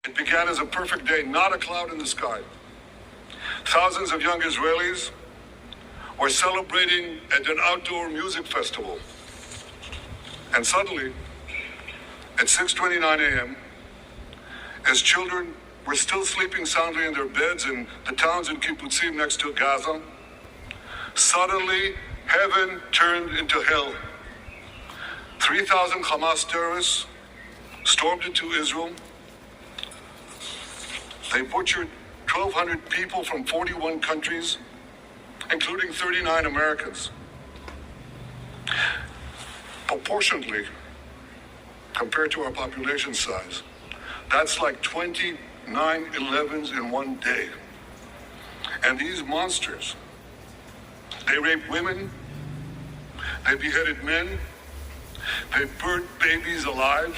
It began as a perfect day, not a cloud in the sky. Thousands of young Israelis were celebrating at an outdoor music festival. And suddenly, at 6:29 a.m., as children were still sleeping soundly in their beds in the towns and kibbutzim next to Gaza, suddenly heaven turned into hell. 3,000 Hamas terrorists stormed into Israel. They butchered 1,200 people from 41 countries, including 39 Americans. Proportionately, compared to our population size, that's like 20 9/11s in one day. And these monsters, they raped women, they beheaded men, they burnt babies alive,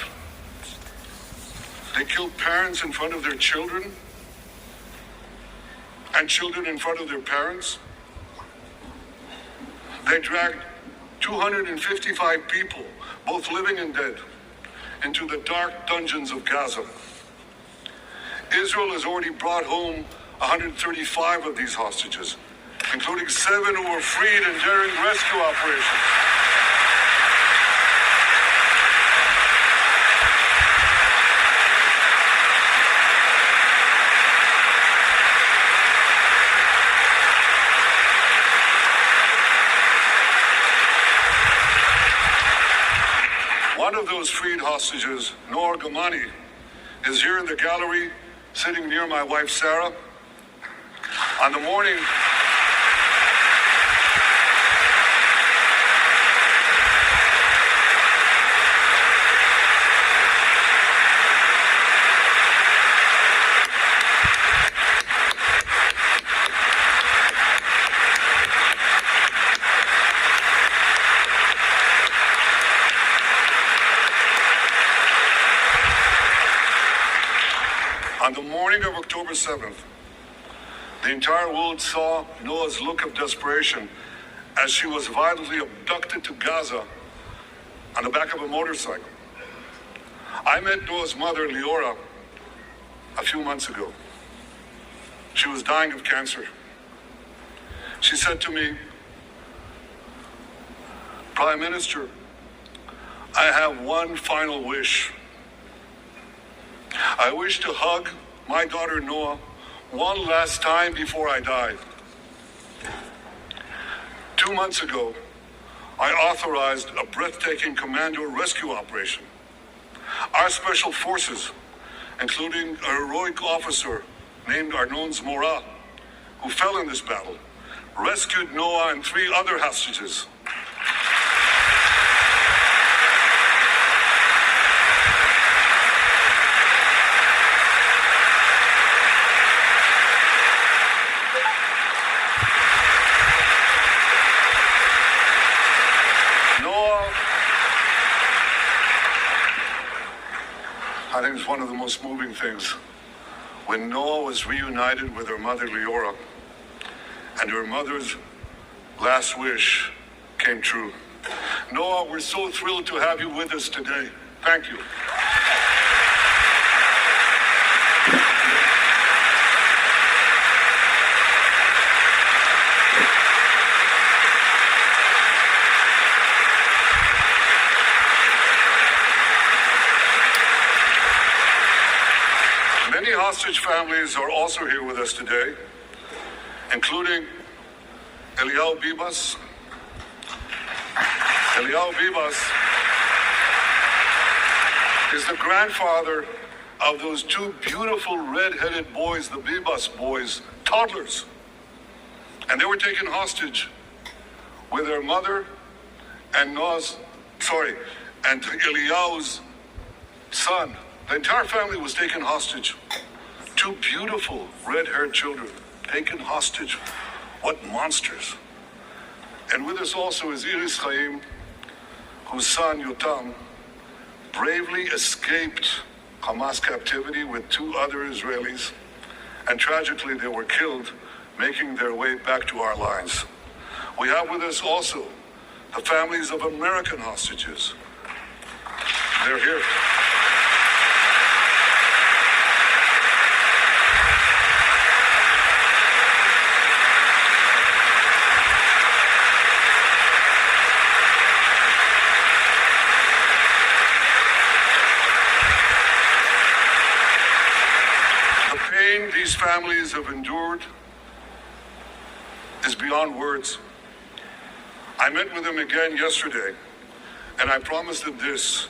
they killed parents in front of their children, and children in front of their parents. They dragged 255 people, both living and dead, into the dark dungeons of Gaza. Israel has already brought home 135 of these hostages, including 7 who were freed in daring rescue operations. One of those freed hostages, Noor Gamani, is here in the gallery, sitting near my wife Sarah. On the morning of October 7th, the entire world saw Noah's look of desperation as she was violently abducted to Gaza on the back of a motorcycle. I met Noah's mother, Leora, a few months ago. She was dying of cancer. She said to me, "Prime Minister, I have one final wish. I wish to hug my daughter Noah one last time before I die." 2 months ago, I authorized a breathtaking commando rescue operation. Our special forces, including a heroic officer named Arnon Zmora, who fell in this battle, rescued Noah and 3 other hostages. I think it's one of the most moving things. When Noah was reunited with her mother, Leora, and her mother's last wish came true. Noah, we're so thrilled to have you with us today. Thank you. Many hostage families are also here with us today, including Eliyahu Bibas. Eliyahu Bibas is the grandfather of those 2 beautiful red-headed boys, the Bibas boys, toddlers. And they were taken hostage with their mother and Eliyahu's son. The entire family was taken hostage. 2 beautiful red-haired children taken hostage. What monsters. And with us also is Iris Chaim, whose son Yotam bravely escaped Hamas captivity with 2 other Israelis, and tragically they were killed making their way back to our lines. We have with us also the families of American hostages. They're here. pain these families have endured is beyond words. I met with them again yesterday, and I promised them this: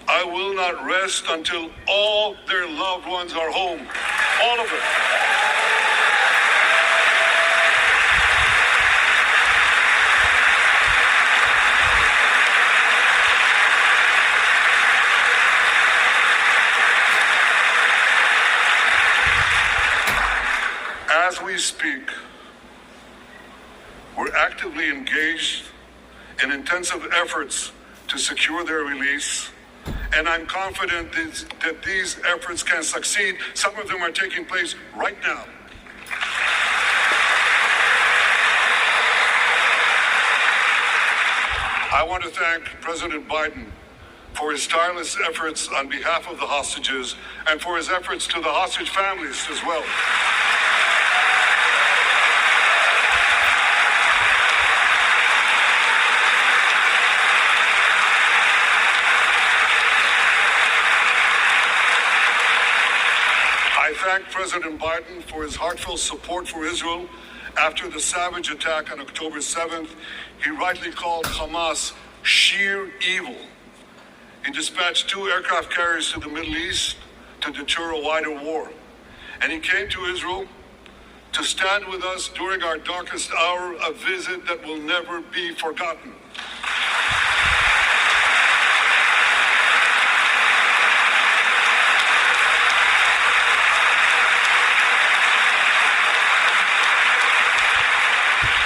I will not rest until all their loved ones are home. All of them. As we speak, we're actively engaged in intensive efforts to secure their release, and I'm confident that these efforts can succeed. Some of them are taking place right now. I want to thank President Biden for his tireless efforts on behalf of the hostages and for his efforts to the hostage families as well. I thank President Biden for his heartfelt support for Israel after the savage attack on October 7th. He rightly called Hamas sheer evil. He dispatched 2 aircraft carriers to the Middle East to deter a wider war. And he came to Israel to stand with us during our darkest hour, a visit that will never be forgotten.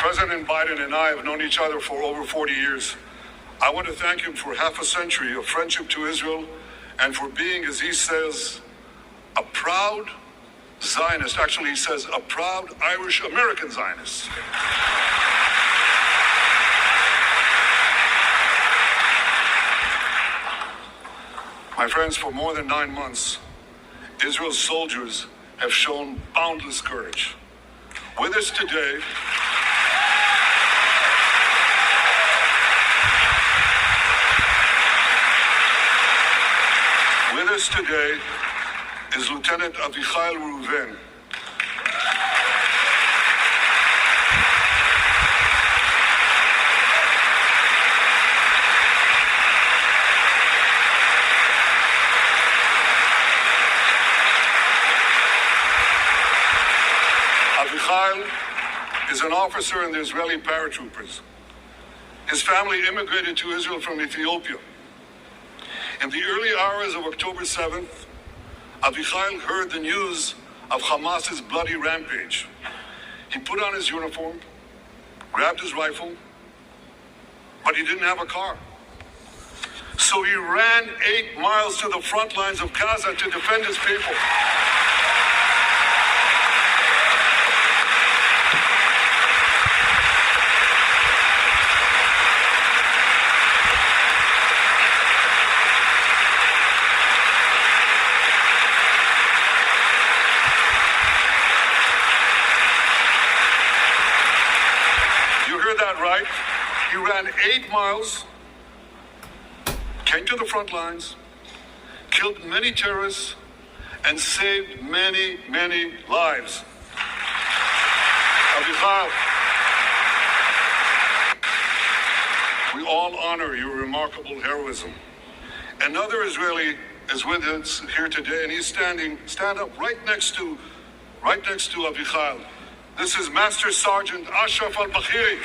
President Biden and I have known each other for over 40 years. I want to thank him for half a century of friendship to Israel and for being, as he says, a proud Zionist. Actually, he says a proud Irish-American Zionist. My friends, for more than 9 months, Israel's soldiers have shown boundless courage. With us today, is Lieutenant Avichai Reuven. Avichai is an officer in the Israeli paratroopers. His family immigrated to Israel from Ethiopia. In the early hours of October 7th, Avichai heard the news of Hamas's bloody rampage. He put on his uniform, grabbed his rifle, but he didn't have a car. So he ran 8 miles to the front lines of Gaza to defend his people. Right? He ran 8 miles, came to the front lines, killed many terrorists, and saved many, many lives. Avichai, we all honor your remarkable heroism. Another Israeli is with us here today, and he's stand up right next to Avichai. This is Master Sergeant Ashraf al-Bakhiri.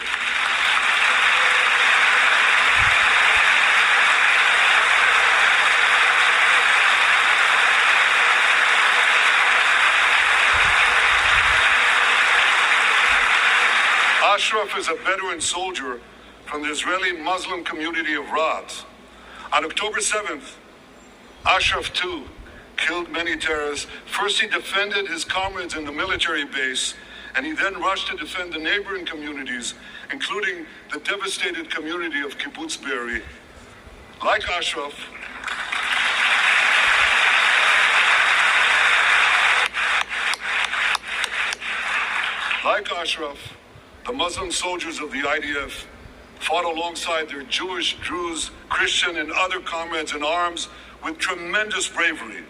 Ashraf is a veteran soldier from the Israeli Muslim community of Raat. On October 7th, Ashraf too killed many terrorists. First, he defended his comrades in the military base, and he then rushed to defend the neighboring communities, including the devastated community of Kibbutz Be'eri. Like Ashraf, the Muslim soldiers of the IDF fought alongside their Jewish, Druze, Christian, and other comrades in arms with tremendous bravery.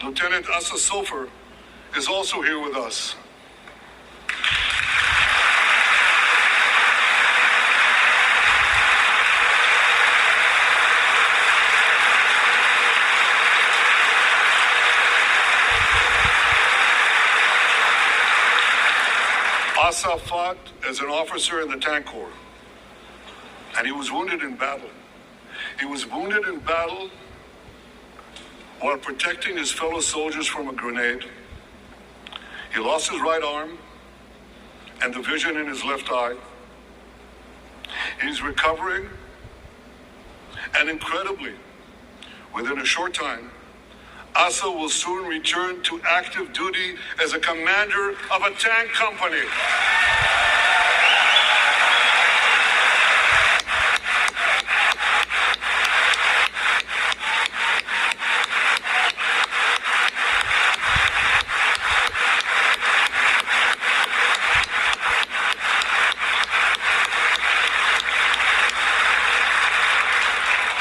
Lieutenant Asa Sofer, is also here with us. Asa fought as an officer in the Tank Corps, and he was wounded in battle. He was wounded in battle while protecting his fellow soldiers from a grenade. He lost his right arm and the vision in his left eye. He's recovering, and incredibly, within a short time, Asa will soon return to active duty as a commander of a tank company.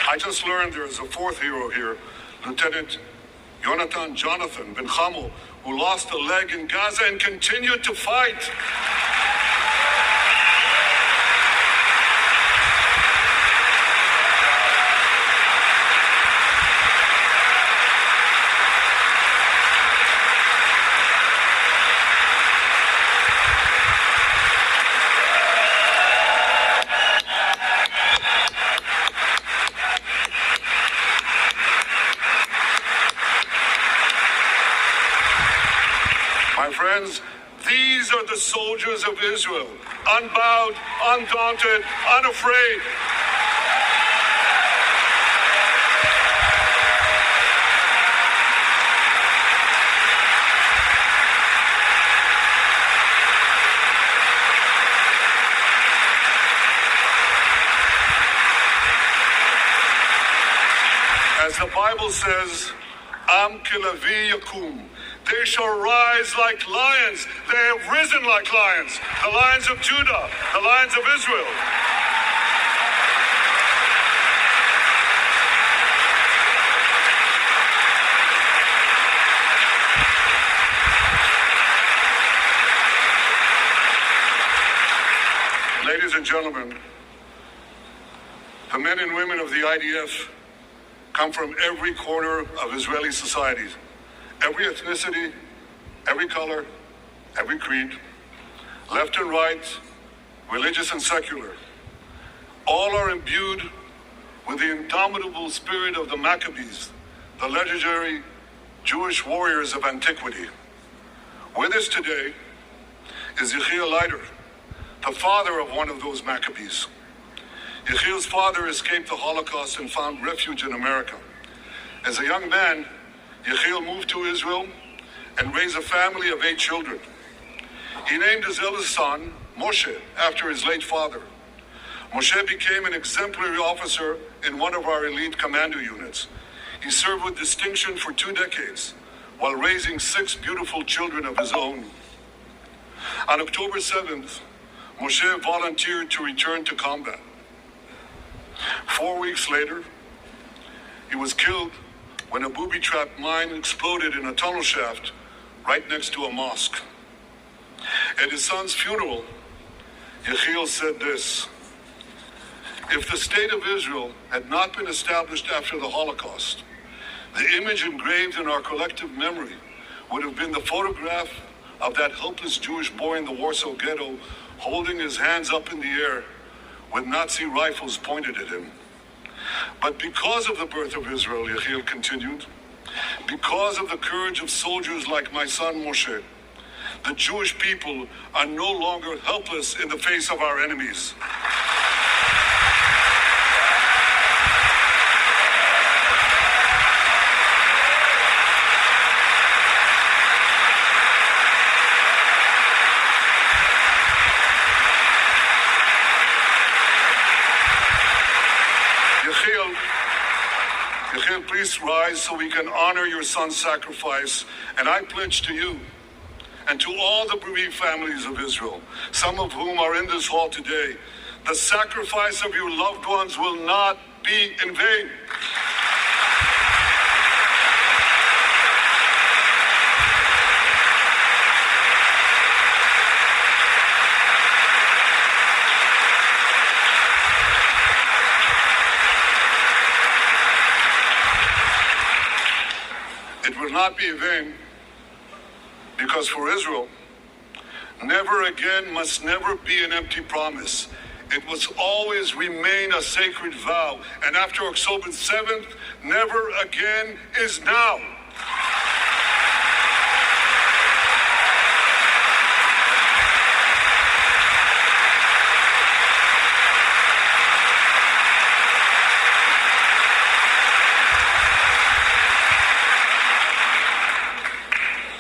I just learned there is a fourth hero here, Lieutenant Jonathan Ben Hamel, who lost a leg in Gaza and continued to fight. My friends, these are the soldiers of Israel, unbowed, undaunted, unafraid. As the Bible says, Am kilavi yakum. They shall rise like lions. They have risen like lions. The lions of Judah, the lions of Israel. Ladies and gentlemen, the men and women of the IDF come from every corner of Israeli society. Every ethnicity, every color, every creed, left and right, religious and secular, all are imbued with the indomitable spirit of the Maccabees, the legendary Jewish warriors of antiquity. With us today is Yechiel Leiter, the father of one of those Maccabees. Yechiel's father escaped the Holocaust and found refuge in America. As a young man, Yechiel moved to Israel and raised a family of 8 children. He named his eldest son, Moshe, after his late father. Moshe became an exemplary officer in one of our elite commando units. He served with distinction for 2 decades while raising 6 beautiful children of his own. On October 7th, Moshe volunteered to return to combat. 4 weeks later, he was killed when a booby-trapped mine exploded in a tunnel shaft right next to a mosque. At his son's funeral, Yechiel said this: "If the state of Israel had not been established after the Holocaust, the image engraved in our collective memory would have been the photograph of that helpless Jewish boy in the Warsaw Ghetto holding his hands up in the air with Nazi rifles pointed at him. But because of the birth of Israel," Yechiel continued, "because of the courage of soldiers like my son Moshe, the Jewish people are no longer helpless in the face of our enemies." Yechiel, please rise so we can honor your son's sacrifice. And I pledge to you and to all the bereaved families of Israel, some of whom are in this hall today, the sacrifice of your loved ones will not be in vain. will not be in vain, because for Israel, never again must never be an empty promise. It must always remain a sacred vow. And after October 7th, never again is now.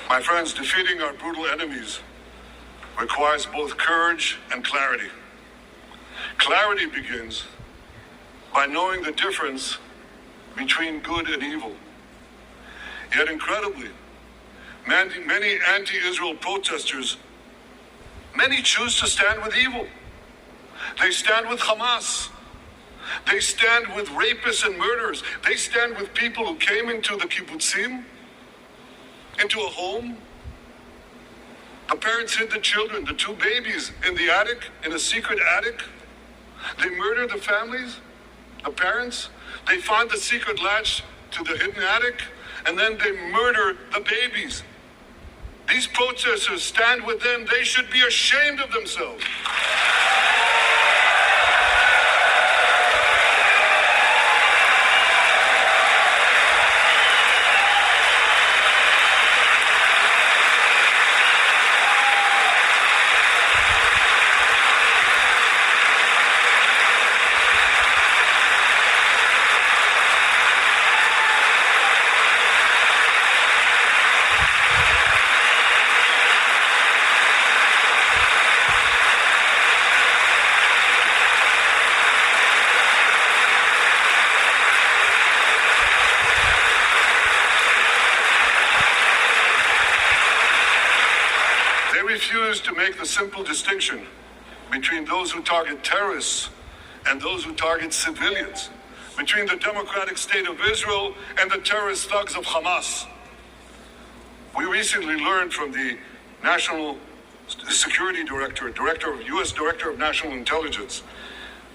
My friends, defeating our brutal enemies requires both courage and clarity. Clarity begins by knowing the difference between good and evil. Yet incredibly, many anti-Israel protesters, many choose to stand with evil. They stand with Hamas. They stand with rapists and murderers. They stand with people who came into the kibbutzim, into a home. The parents hid the children, the two babies, in the attic, in a secret attic. They murdered the families, the parents. They found the secret latch to the hidden attic, and then they murder the babies. These protesters stand with them. They should be ashamed of themselves. Refuse to make the simple distinction between those who target terrorists and those who target civilians, between the democratic state of Israel and the terrorist thugs of Hamas. We recently learned from the National Security Director, U.S. Director of National Intelligence,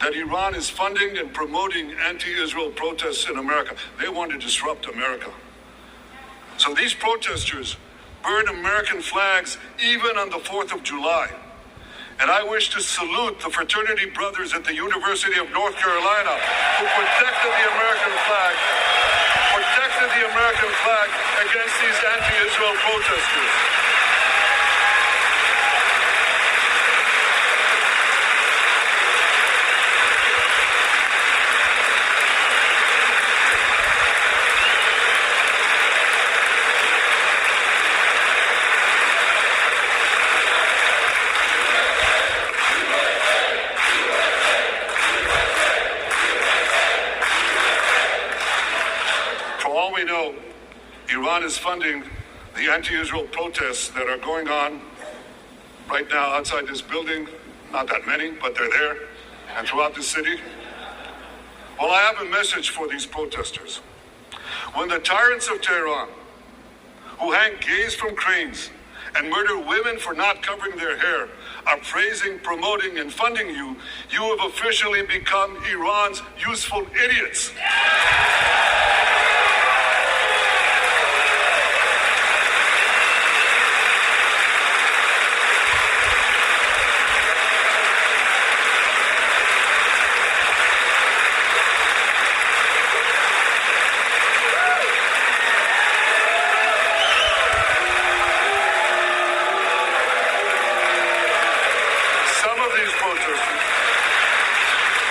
that Iran is funding and promoting anti-Israel protests in America. They want to disrupt America. So these protesters burn American flags even on the 4th of July. And I wish to salute the fraternity brothers at the University of North Carolina who protected the American flag against these anti-Israel protesters. We know Iran is funding the anti-Israel protests that are going on right now outside this building. Not that many, but they're there, and throughout the city. Well, I have a message for these protesters. When the tyrants of Tehran, who hang gays from cranes and murder women for not covering their hair, are praising, promoting, and funding you, you have officially become Iran's useful idiots.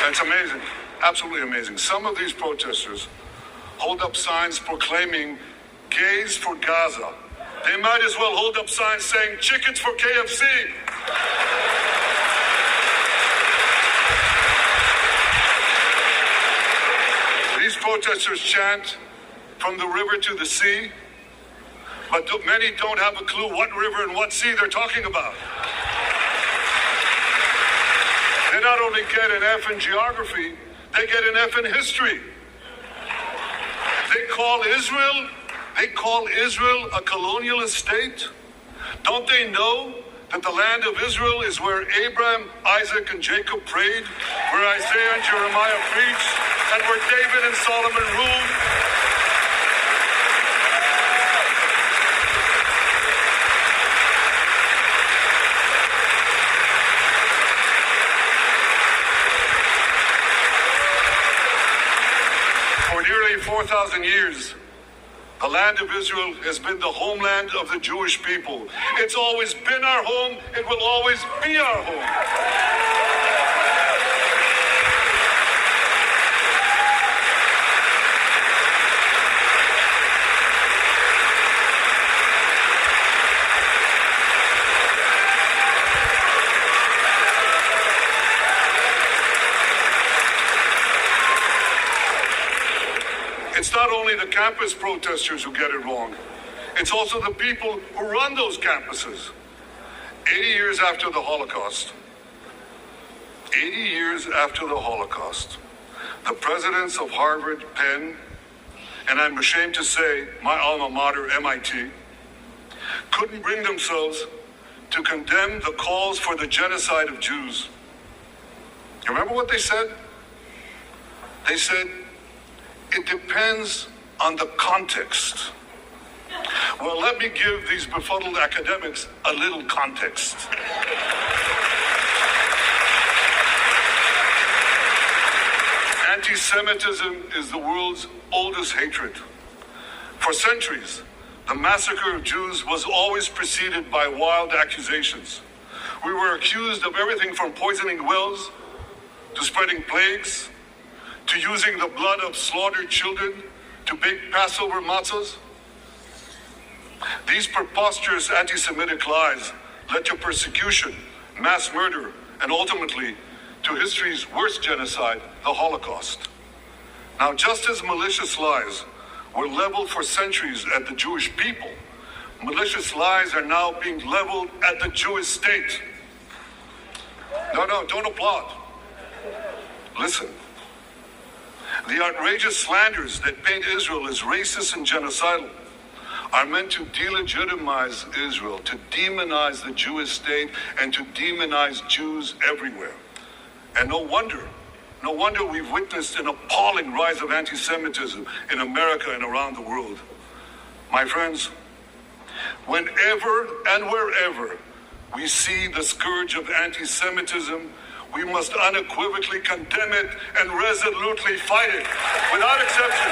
It's amazing, absolutely amazing. Some of these protesters hold up signs proclaiming gays for Gaza. They might as well hold up signs saying chickens for KFC. These protesters chant from the river to the sea, but many don't have a clue what river and what sea they're talking about. They not only get an F in geography, they get an F in history. They call Israel a colonialist state. Don't they know that the land of Israel is where Abraham, Isaac, and Jacob prayed, where Isaiah and Jeremiah preached, and where David and Solomon ruled? For nearly 4,000 years, the land of Israel has been the homeland of the Jewish people. It's always been our home. It will always be our home. It's not only the campus protesters who get it wrong. It's also the people who run those campuses. 80 years after the Holocaust, the presidents of Harvard, Penn, and I'm ashamed to say my alma mater, MIT, couldn't bring themselves to condemn the calls for the genocide of Jews. You remember what they said? They said, it depends on the context. Well, let me give these befuddled academics a little context. Anti-Semitism is the world's oldest hatred. For centuries, the massacre of Jews was always preceded by wild accusations. We were accused of everything from poisoning wells to spreading plagues, to using the blood of slaughtered children to bake Passover matzahs. These preposterous anti-Semitic lies led to persecution, mass murder, and ultimately to history's worst genocide, the Holocaust. Now, just as malicious lies were leveled for centuries at the Jewish people, malicious lies are now being leveled at the Jewish state. No, don't applaud. Listen. The outrageous slanders that paint Israel as racist and genocidal are meant to delegitimize Israel, to demonize the Jewish state, and to demonize Jews everywhere. And no wonder we've witnessed an appalling rise of anti-Semitism in America and around the world. My friends, whenever and wherever we see the scourge of anti-Semitism, we must unequivocally condemn it and resolutely fight it, without exception.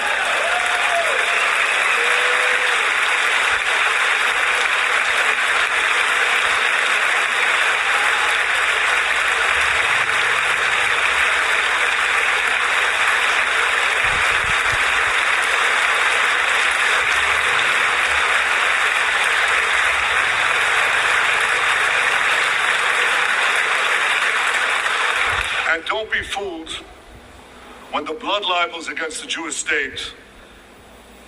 And don't be fooled when the blood libels against the Jewish state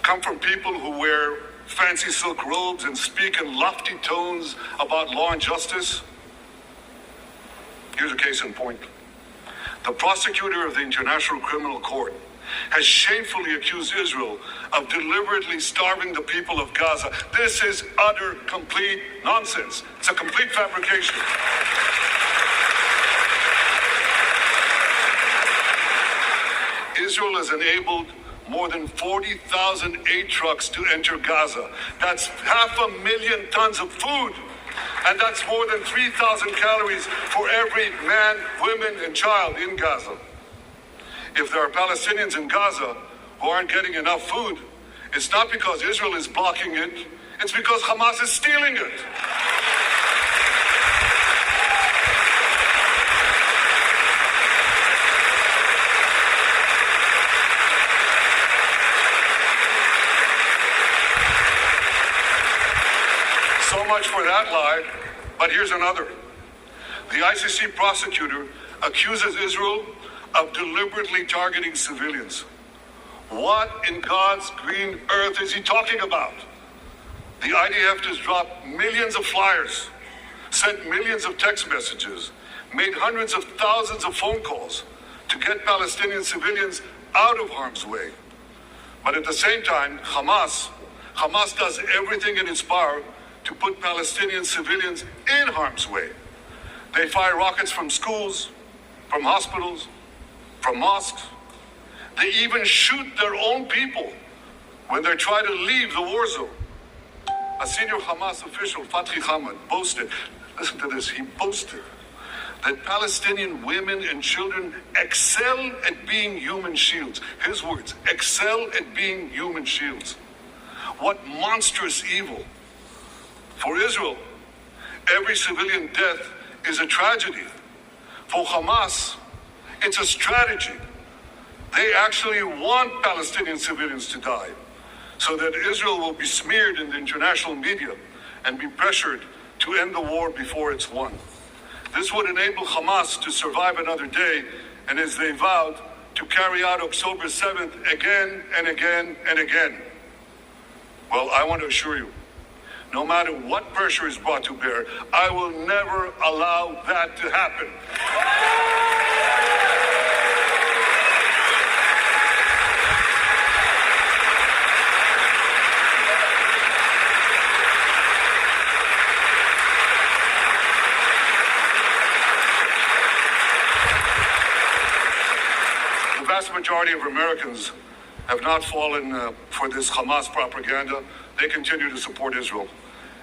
come from people who wear fancy silk robes and speak in lofty tones about law and justice. Here's a case in point. The prosecutor of the International Criminal Court has shamefully accused Israel of deliberately starving the people of Gaza. This is utter, complete nonsense. It's a complete fabrication. Israel has enabled more than 40,000 aid trucks to enter Gaza. That's 500,000 tons of food. And that's more than 3,000 calories for every man, woman, and child in Gaza. If there are Palestinians in Gaza who aren't getting enough food, it's not because Israel is blocking it, it's because Hamas is stealing it. So much for that lie, but here's another. The ICC prosecutor accuses Israel of deliberately targeting civilians. What in God's green earth is he talking about? The IDF has dropped millions of flyers, sent millions of text messages, made hundreds of thousands of phone calls to get Palestinian civilians out of harm's way. But at the same time, Hamas does everything in its power to put Palestinian civilians in harm's way. They fire rockets from schools, from hospitals, from mosques. They even shoot their own people when they try to leave the war zone. A senior Hamas official, Fatih Hamad, boasted, listen to this, he boasted that Palestinian women and children excel at being human shields. His words, excel at being human shields. What monstrous evil. For Israel, every civilian death is a tragedy. For Hamas, it's a strategy. They actually want Palestinian civilians to die so that Israel will be smeared in the international media and be pressured to end the war before it's won. This would enable Hamas to survive another day, and as they vowed, to carry out October 7th again and again and again. Well, I want to assure you, no matter what pressure is brought to bear, I will never allow that to happen. The vast majority of Americans have not fallen for this Hamas propaganda. They continue to support Israel.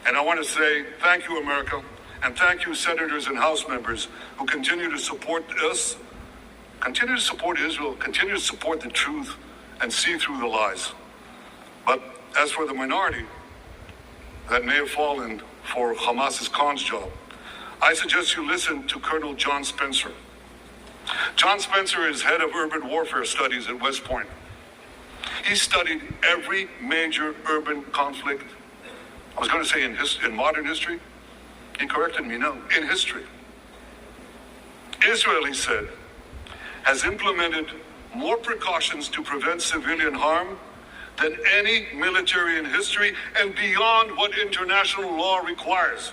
And I want to say thank you, America, and thank you, senators and House members who continue to support us, continue to support Israel, continue to support the truth, and see through the lies. But as for the minority that may have fallen for Hamas's cons job, I suggest you listen to Colonel John Spencer. John Spencer is head of urban warfare studies at West Point. He studied every major urban conflict. I was going to say in modern history. He corrected me, no, in history. Israel, he said, has implemented more precautions to prevent civilian harm than any military in history and beyond what international law requires.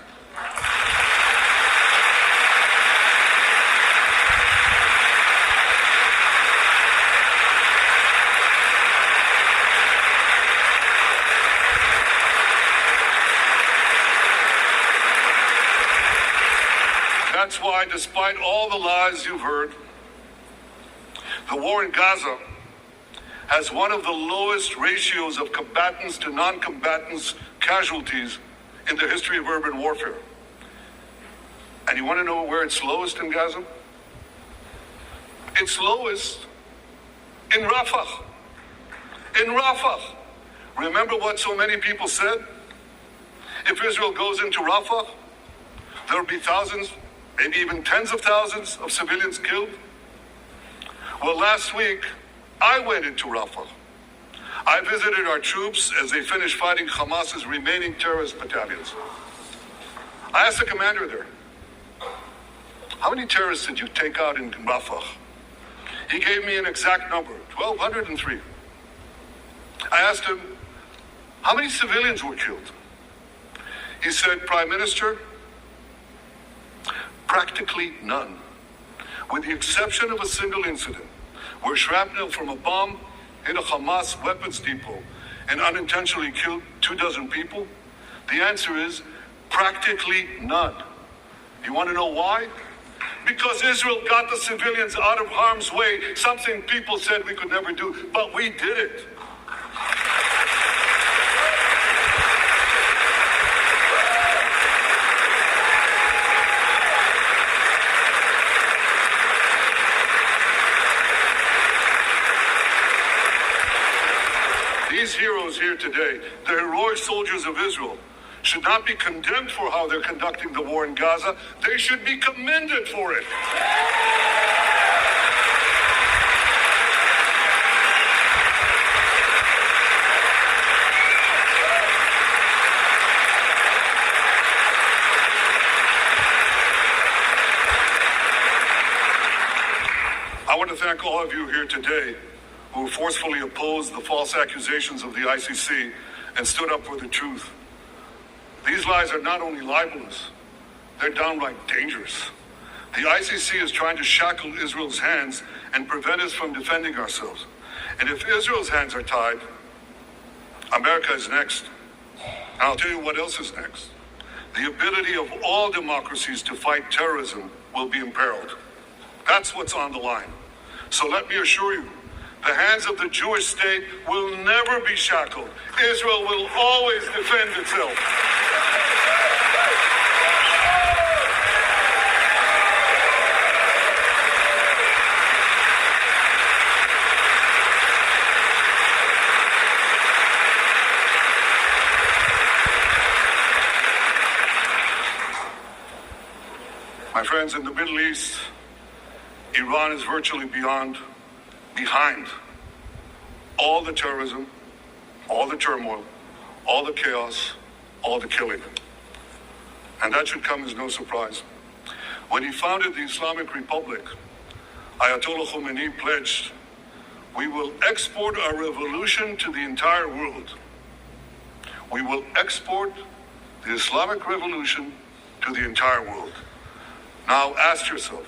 That's why, despite all the lies you've heard, the war in Gaza has one of the lowest ratios of combatants to non-combatants casualties in the history of urban warfare. And you want to know where it's lowest in Gaza? It's lowest in Rafah. In Rafah. Remember what so many people said? If Israel goes into Rafah, there'll be thousands, maybe even tens of thousands of civilians killed. Well, last week, I went into Rafah. I visited our troops as they finished fighting Hamas's remaining terrorist battalions. I asked the commander there, how many terrorists did you take out in Rafah? He gave me an exact number, 1,203. I asked him, how many civilians were killed? He said, Prime Minister, practically none, with the exception of a single incident where shrapnel from a bomb hit a Hamas weapons depot and unintentionally killed 24 people. The answer is practically none. You want to know why? Because Israel got the civilians out of harm's way, something people said we could never do, but we did it. These heroes here today, the heroic soldiers of Israel, should not be condemned for how they're conducting the war in Gaza. They should be commended for it. I want to thank all of you here today who forcefully opposed the false accusations of the ICC and stood up for the truth. These lies are not only libelous, they're downright dangerous. The ICC is trying to shackle Israel's hands and prevent us from defending ourselves. And if Israel's hands are tied, America is next. And I'll tell you what else is next. The ability of all democracies to fight terrorism will be imperiled. That's what's on the line. So let me assure you, the hands of the Jewish state will never be shackled. Israel will always defend itself. friends, in the Middle East, Iran is virtually behind all the terrorism, all the turmoil, all the chaos, all the killing. And that should come as no surprise. When he founded the Islamic Republic, Ayatollah Khomeini pledged, "We will export our revolution to the entire world." We will export the Islamic revolution to the entire world. Now ask yourself,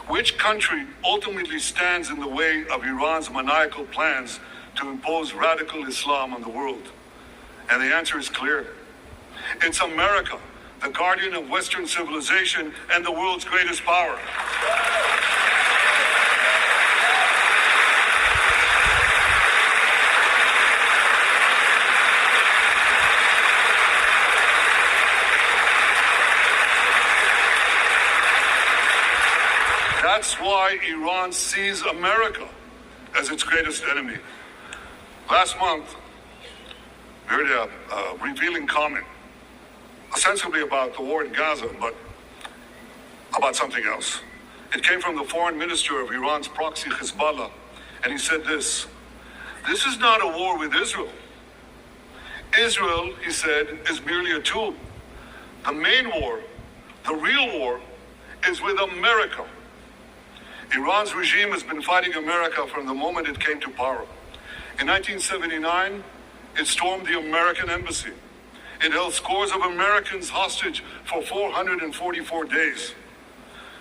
which country ultimately stands in the way of Iran's maniacal plans to impose radical Islam on the world? And the answer is clear. It's America, the guardian of Western civilization and the world's greatest power. That's why Iran sees America as its greatest enemy. Last month, we heard a revealing comment, ostensibly about the war in Gaza, but about something else. It came from the foreign minister of Iran's proxy, Hezbollah, and he said this: "This is not a war with Israel. Israel," he said, "is merely a tool. The main war, the real war, is with America." Iran's regime has been fighting America from the moment it came to power. In 1979, it stormed the American embassy. It held scores of Americans hostage for 444 days.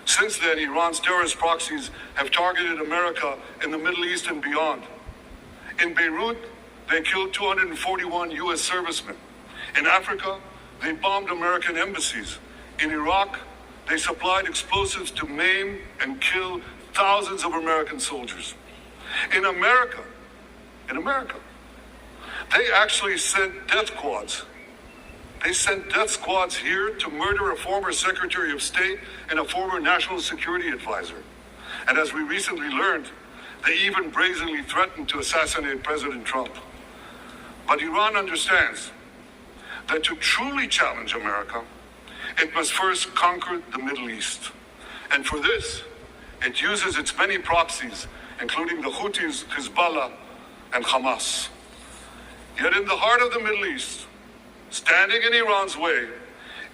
Since then, Iran's terrorist proxies have targeted America in the Middle East and beyond. In Beirut, they killed 241 U.S. servicemen. In Africa, they bombed American embassies. In Iraq, they supplied explosives to maim and kill thousands of American soldiers. In America, they actually sent death squads. They sent death squads here to murder a former Secretary of State and a former National Security Advisor. And as we recently learned, they even brazenly threatened to assassinate President Trump. But Iran understands that to truly challenge America, it must first conquer the Middle East. And for this, it uses its many proxies, including the Houthis, Hezbollah, and Hamas. Yet in the heart of the Middle East, standing in Iran's way,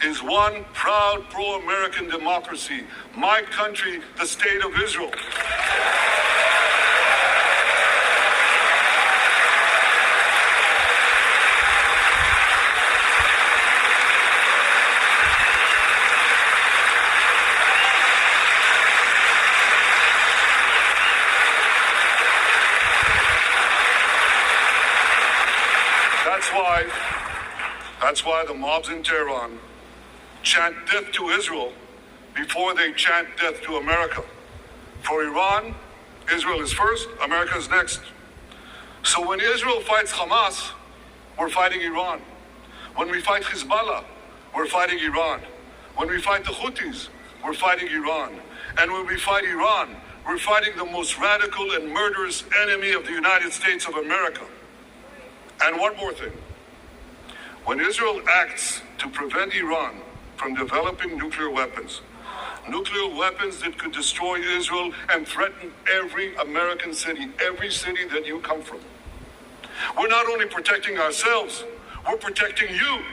is one proud pro-American democracy, my country, the State of Israel. That's why the mobs in Tehran chant death to Israel before they chant death to America. For Iran, Israel is first, America is next. So when Israel fights Hamas, we're fighting Iran. When we fight Hezbollah, we're fighting Iran. When we fight the Houthis, we're fighting Iran. And when we fight Iran, we're fighting the most radical and murderous enemy of the United States of America. And one more thing. When Israel acts to prevent Iran from developing nuclear weapons that could destroy Israel and threaten every American city, every city that you come from, we're not only protecting ourselves, we're protecting you.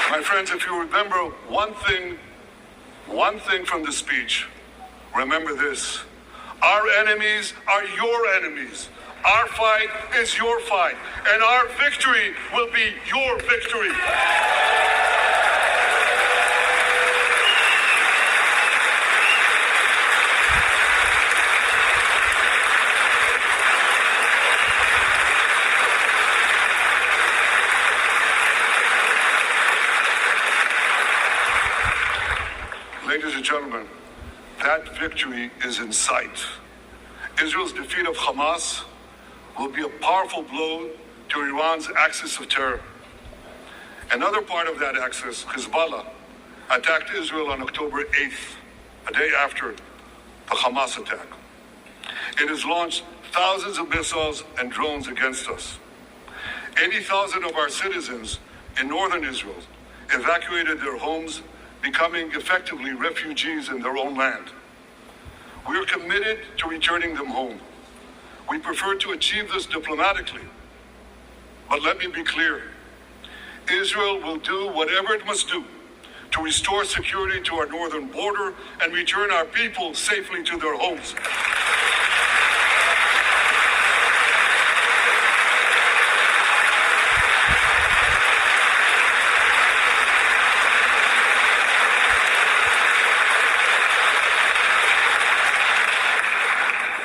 My friends, if you remember one thing from the speech, remember this: our enemies are your enemies. Our fight is your fight, and our victory will be your victory. Ladies and gentlemen, that victory is in sight. Israel's defeat of Hamas will be a powerful blow to Iran's axis of terror. Another part of that axis, Hezbollah, attacked Israel on October 8th, a day after the Hamas attack. It has launched thousands of missiles and drones against us. 80,000 of our citizens in northern Israel evacuated their homes, becoming effectively refugees in their own land. We are committed to returning them home. We prefer to achieve this diplomatically. But let me be clear. Israel will do whatever it must do to restore security to our northern border and return our people safely to their homes.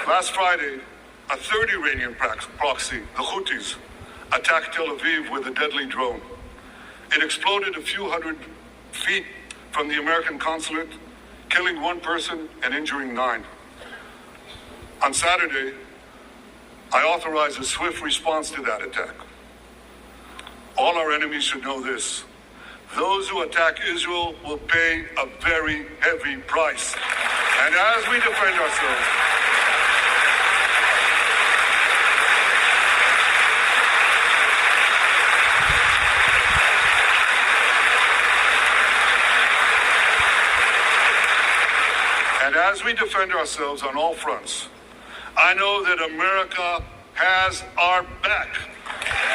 Last Friday, a third Iranian proxy, the Houthis, attacked Tel Aviv with a deadly drone. It exploded a few hundred feet from the American consulate, killing one person and injuring 9. On Saturday, I authorized a swift response to that attack. All our enemies should know this. Those who attack Israel will pay a very heavy price. And as we defend ourselves, on all fronts, I know that America has our back.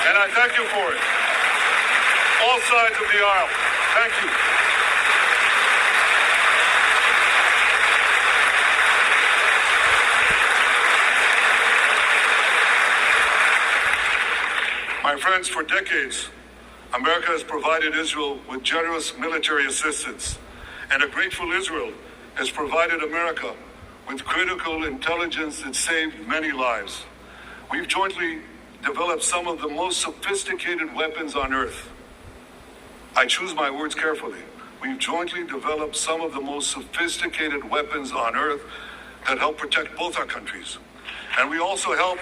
And I thank you for it. All sides of the aisle. Thank you. My friends, for decades, America has provided Israel with generous military assistance, and a grateful Israel has provided America with critical intelligence that saved many lives. We've jointly developed some of the most sophisticated weapons on earth. I choose my words carefully. We've jointly developed some of the most sophisticated weapons on earth that help protect both our countries. And we also help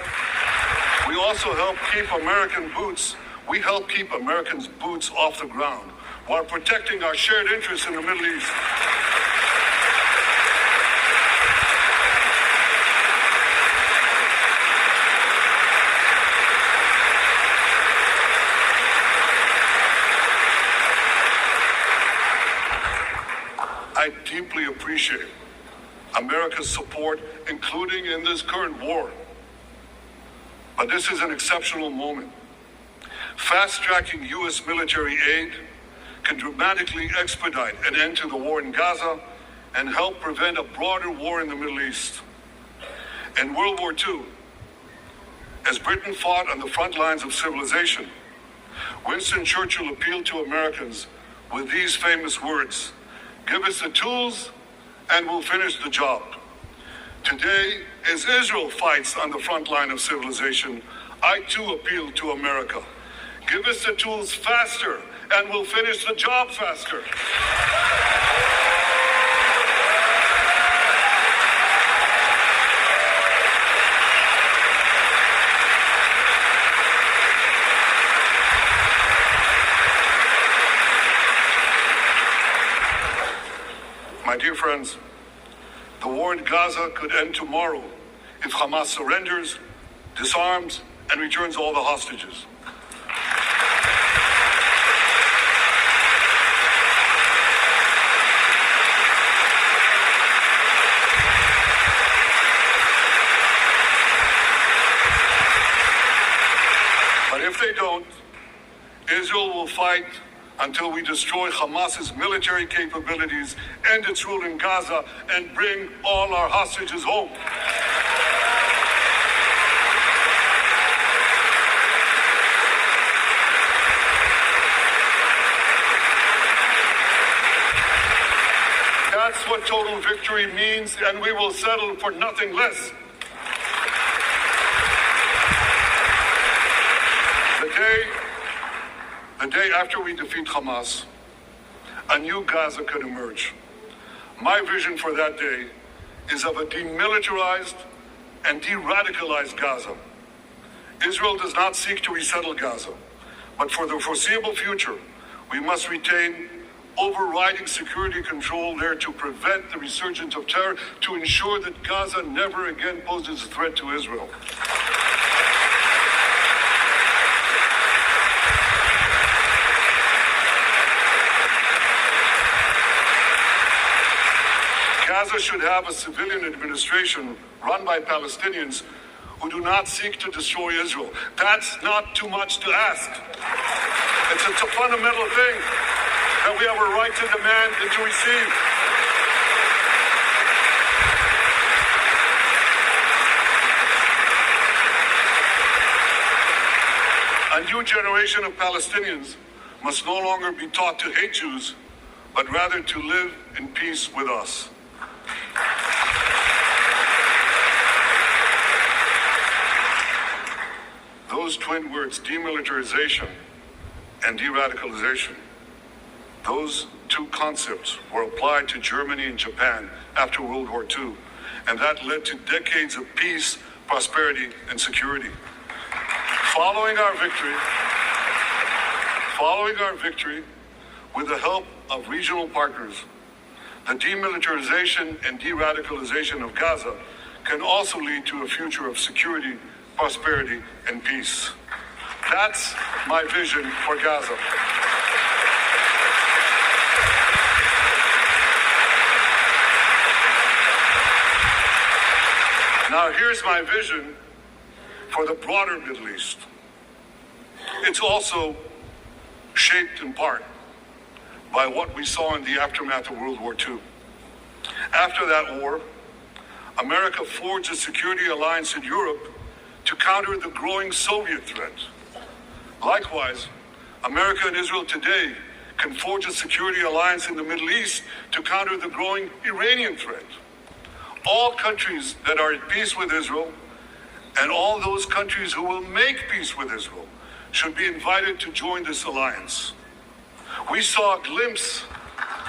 keep American boots. We help keep Americans' boots off the ground while protecting our shared interests in the Middle East. I deeply appreciate America's support, including in this current war. But this is an exceptional moment. Fast-tracking U.S. military aid can dramatically expedite an end to the war in Gaza and help prevent a broader war in the Middle East. In World War II, as Britain fought on the front lines of civilization, Winston Churchill appealed to Americans with these famous words: "Give us the tools and we'll finish the job." Today, as Israel fights on the front line of civilization, I too appeal to America. Give us the tools faster and we'll finish the job faster. My dear friends, the war in Gaza could end tomorrow if Hamas surrenders, disarms, and returns all the hostages. But if they don't, Israel will fight until we destroy Hamas's military capabilities, end its rule in Gaza, and bring all our hostages home. That's what total victory means, and we will settle for nothing less. The day after we defeat Hamas, a new Gaza could emerge. My vision for that day is of a demilitarized and de-radicalized Gaza. Israel does not seek to resettle Gaza, but for the foreseeable future, We must retain overriding security control there to prevent the resurgence of terror, to ensure that Gaza never again poses a threat to Israel. Gaza should have a civilian administration run by Palestinians who do not seek to destroy Israel. That's not too much to ask. It's a fundamental thing that we have a right to demand and to receive. A new generation of Palestinians must no longer be taught to hate Jews, but rather to live in peace with us. Those twin words, demilitarization and de-radicalization, those two concepts were applied to Germany and Japan after World War II, and that led to decades of peace, prosperity, and security. Following our victory, with the help of regional partners, the demilitarization and de-radicalization of Gaza can also lead to a future of security, prosperity, and peace. That's my vision for Gaza. Now here's my vision for the broader Middle East. It's also shaped in part by what we saw in the aftermath of World War II. After that war, America forged a security alliance in Europe to counter the growing Soviet threat. Likewise, America and Israel today can forge a security alliance in the Middle East to counter the growing Iranian threat. All countries that are at peace with Israel and all those countries who will make peace with Israel should be invited to join this alliance. We saw a glimpse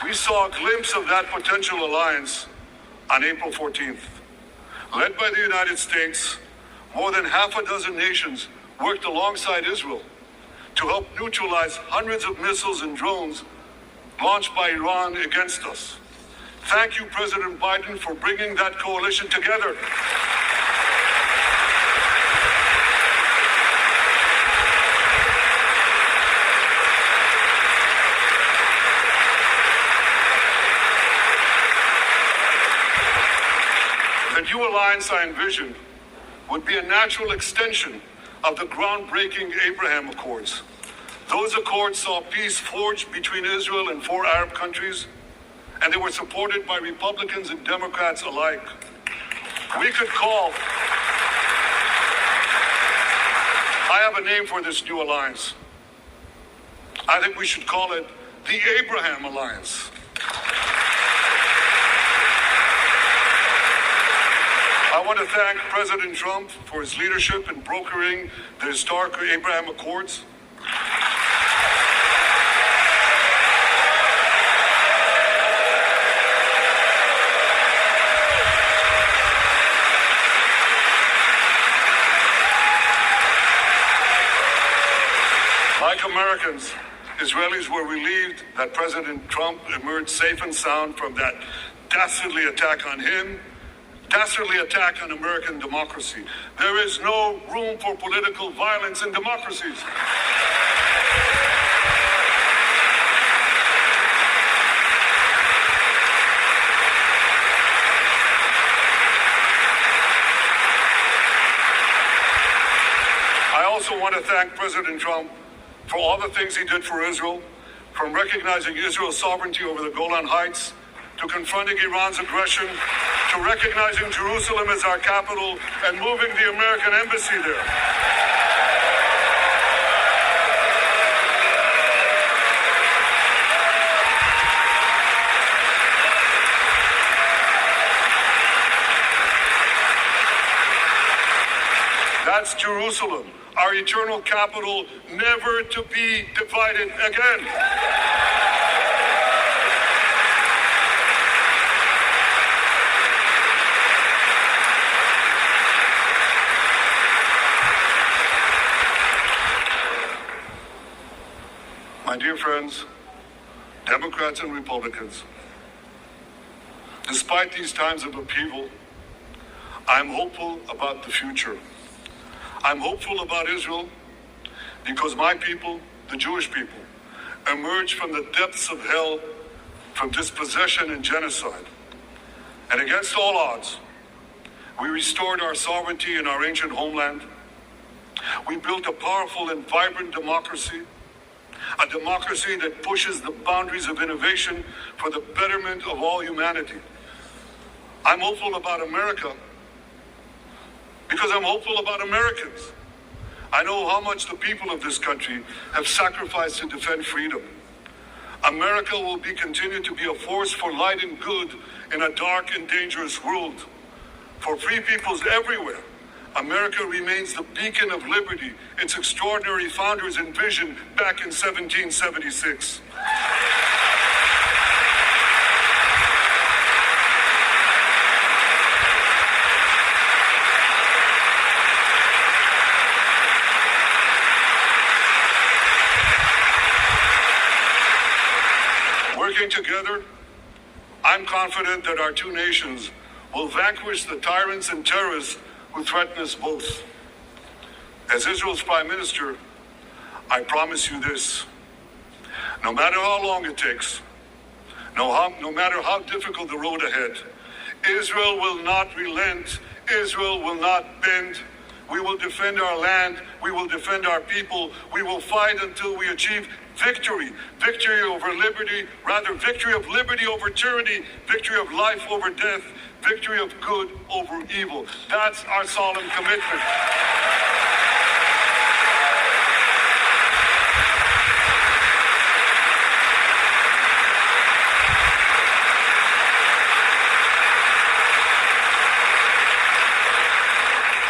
of that potential alliance on April 14th. Led by the United States, more than half a dozen nations worked alongside Israel to help neutralize hundreds of missiles and drones launched by Iran against us. Thank you, President Biden, for bringing that coalition together. The new alliance I envision would be a natural extension of the groundbreaking Abraham Accords. Those accords saw peace forged between Israel and 4 Arab countries, and they were supported by Republicans and Democrats alike. We could call, I have a name for this new alliance. I think we should call it the Abraham Alliance. I want to thank President Trump for his leadership in brokering the historic Abraham Accords. Like Americans, Israelis were relieved that President Trump emerged safe and sound from that dastardly attack on him, dastardly attack on American democracy. There is no room for political violence in democracies. I also want to thank President Trump for all the things he did for Israel, from recognizing Israel's sovereignty over the Golan Heights, to confronting Iran's aggression, to recognizing Jerusalem as our capital and moving the American embassy there. That's Jerusalem, our eternal capital, never to be divided again. My dear friends, friends, Democrats and Republicans, despite these times of upheaval, I'm hopeful about the future. I'm hopeful about Israel because my people, the Jewish people, emerged from the depths of hell, from dispossession and genocide. And against all odds, we restored our sovereignty in our ancient homeland. We built a powerful and vibrant democracy, a democracy that pushes the boundaries of innovation for the betterment of all humanity. I'm hopeful about America because I'm hopeful about Americans. I know how much the people of this country have sacrificed to defend freedom. America will continue to be a force for light and good in a dark and dangerous world. For free peoples everywhere, America remains the beacon of liberty its extraordinary founders envisioned back in 1776. Working together, I'm confident that our two nations will vanquish the tyrants and terrorists who threaten us both. As Israel's Prime Minister, I promise you this: no matter how long it takes, no matter how difficult the road ahead, Israel will not relent, Israel will not bend. We will defend our land, we will defend our people, we will fight until we achieve victory. Victory over liberty, rather victory of liberty over tyranny, victory of life over death, victory of good over evil. That's our solemn commitment.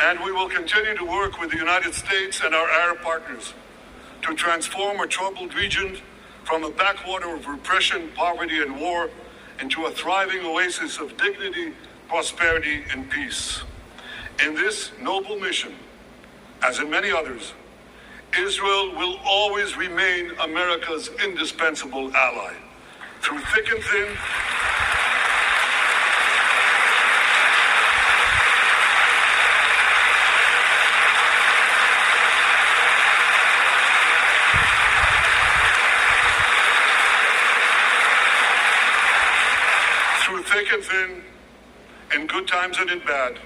And we will continue to work with the United States and our Arab partners to transform a troubled region from a backwater of repression, poverty, and war into a thriving oasis of dignity, prosperity, and peace. In this noble mission, as in many others, Israel will always remain America's indispensable ally. Through thick and thin, thick and thin, in good times and in bad,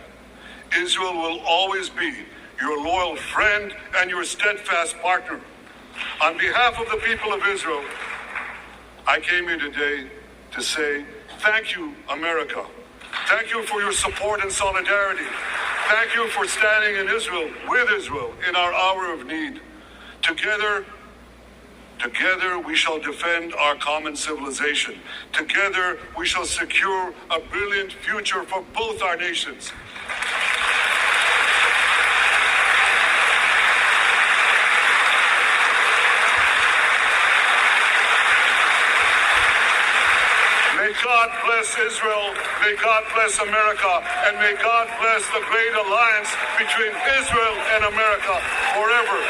Israel will always be your loyal friend and your steadfast partner. On behalf of the people of Israel, I came here today to say thank you, America. Thank you for your support and solidarity. Thank you for standing in Israel, with Israel, in our hour of need. Together we shall defend our common civilization. Together, we shall secure a brilliant future for both our nations. May God bless Israel, may God bless America, and may God bless the great alliance between Israel and America forever.